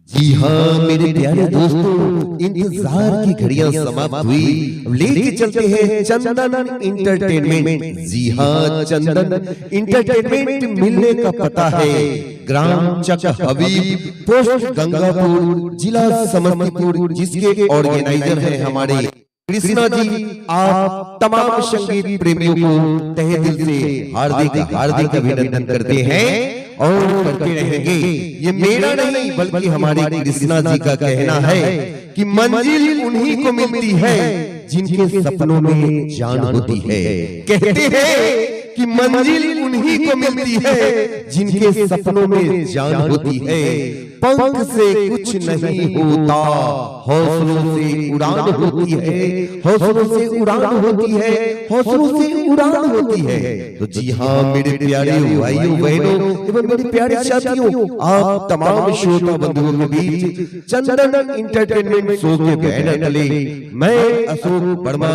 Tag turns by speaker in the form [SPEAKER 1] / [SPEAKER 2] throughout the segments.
[SPEAKER 1] जी हाँ मेरे प्यारे दोस्तों, इंतजार की घड़ियां समाप्त हुई। अब लेके चलते हैं चंदन इंटरटेनमेंट। जी हाँ, चंदन इंटरटेनमेंट मिलने का पता है ग्राम चक हबीब, पोस्ट गंगापुर, जिला समस्तीपुर, जिसके ऑर्गेनाइजर हैं हमारे कृष्णा जी। आप तमाम संगीत प्रेमियों को तहे दिल से हार्दिक हार्दिक अभिनंदन करते हैं और करते रहेंगे। ये मेरा नहीं बल्कि हमारे कृष्णा जी का कहना है कि मंजिल उन्हीं को मिलती है जिनके सपनों में जान होती है। कहते हैं कि मंजिल उन्हीं को मिलती है जिनके सपनों में जान होती है। पंख से कुछ नहीं होता, हौसलों से उड़ान होती है, हौसलों से उड़ान होती है, हौसलों से उड़ान होती है। तो जी हाँ मेरे प्यारे भाइयों बहनों एवं मेरे प्यारे साथियों, आप तमाम श्रोता बंधुओं के बीच चंदन इंटरटेनमेंट शो के बैनर तले मैं Ashok Verma,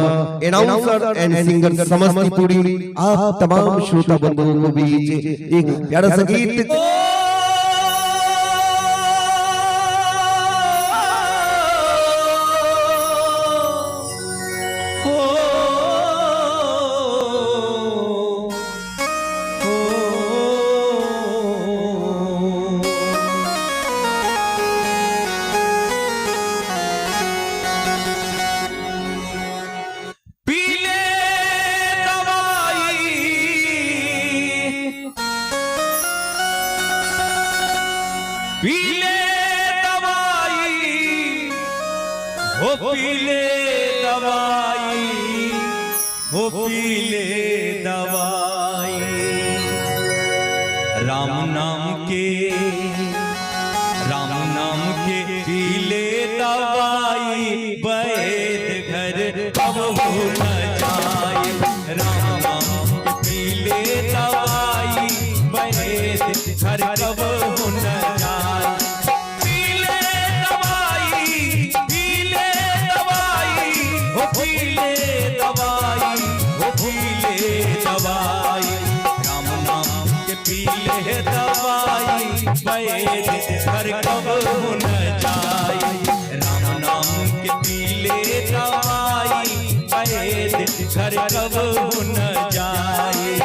[SPEAKER 1] announcer and singer Samastipuri, आप तमाम श्रोता बंधुओं के बीच एक प्यारा संगीत
[SPEAKER 2] पीले दवाई हो, पीले दवाई हो, पीले दवाई। राम नाम के पीले दवाई, वैद घर कब हो न जाए। राम नाम के पीले दवाई, वैद घर कब हो न जाए। पीले दवाई हो, पीले दवाई हो, पीले दवाई। राम नाम के पीले दवाई, वैद घर कब हो न जाए। राम नाम के पीले दवाई, वैद घर कब हो न जाए।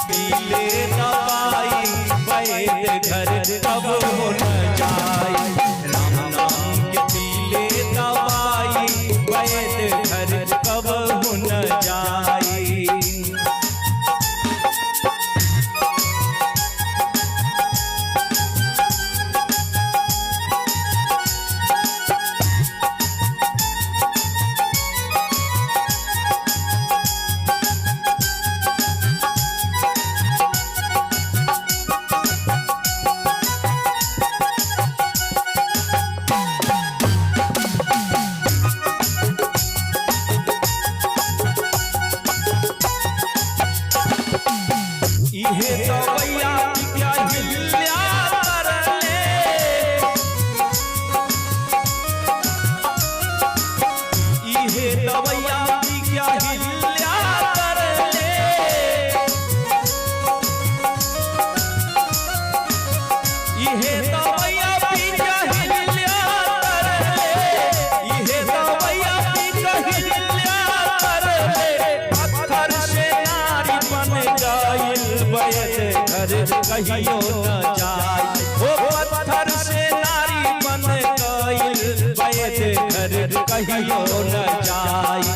[SPEAKER 2] पीले दवाई, वैद घर कब हो न जाए। राम नाम के पीले दवाई, वैद घर कब हो न जाए। इहे दवैया पी कहिल्या तरले, इहे दवैया पी कहिल्या तरले, पत्थर से नारी बन गइल वैद घर कहियो न जाय। ओ पत्थर से नारी बन गइल वैद घर कहियो न जाय।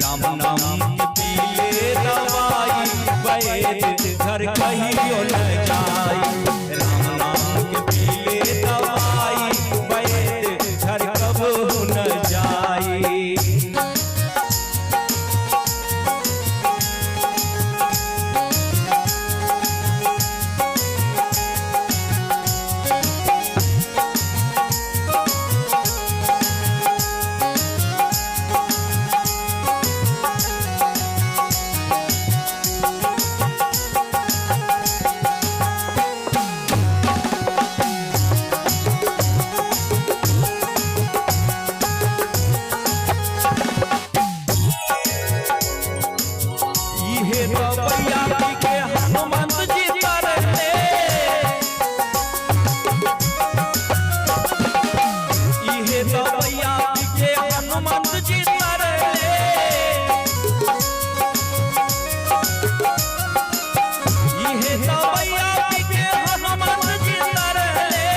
[SPEAKER 2] राम नाम के पीले दवाई वैद घर कहियो न जाय। राम नाम के पीले दवाई वैद घर कबो न जाय। इहे दवैया पी के हनुमंत जी तरले, इहे दवैया पी के हनुमंत जी तरले, इहे दवैया पी के हनुमंत जी तरले।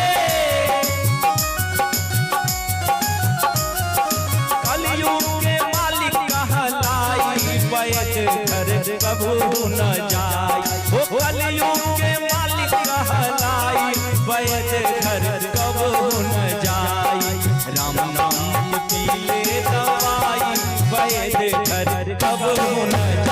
[SPEAKER 2] कलयुग के मालिक कहलाई वैद घर कबू न जाय। ओ कलयुग के मालिक कहलाई वैद घर कबू न जाय। राम नाम के पीले दवाई वैद घर कबू न जाय।